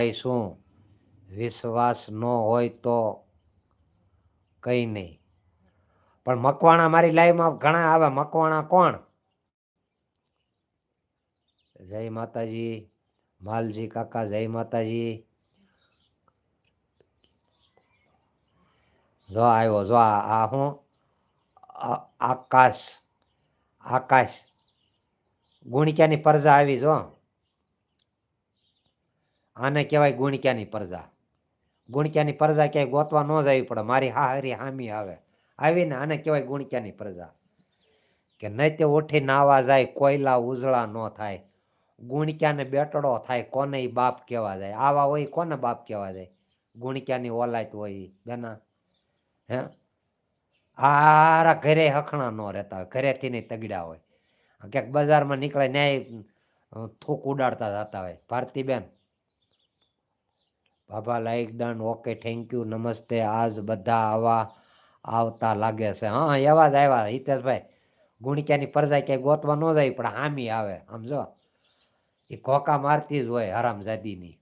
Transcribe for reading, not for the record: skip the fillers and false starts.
શું વિશ્વાસ ન હોય તો કઈ નહીં, પણ મકવાણા મારી લાઈવમાં ઘણા આવે. મકવાણા કોણ? જય માતાજી માલજી કાકા, જય માતાજી. જો આવ્યો, જો આ હું આકાશ ગુણિક્યાની પરજા આવી. જો આને કહેવાય ગુણિક્યાની પરજા. ગુણિક્યાની પરજા ક્યાંય ગોતવા ન જવી પડે. મારી હારી હામી આવીને આને કહેવાય ગુણિક્યાની પરજા. કે નહીં તે ઉઠી નાવા જાય, કોયલા ઉજળા ન થાય, ગુણિક્યાને બેટડો થાય, કોને ઈ બાપ કહેવા જાય? આવા હોય કોને બાપ કહેવા જાય? ગુણિક્યાની ઓલાયત હોય બેના. હે આરા ઘરે હખણા ન રહેતા હોય, ઘરેથી નહીં તગડ્યા હોય, ક્યાંક બજારમાં નીકળે ન્યાય થૂક ઉડાડતા જતા હોય. ભારતીબેન બાબા like done, okay thank you, નમસ્તે. આજ બધા આવા આવતા લાગે છે. હા એવા જ આવ્યા હિતેશભાઈ. ગુણિક્યાની પરજા ક્યાંય ગોતવા ન જાય પણ હામી આવે. આમ જો એ ઘોકા મારતી જ હોય હરામજાદીની.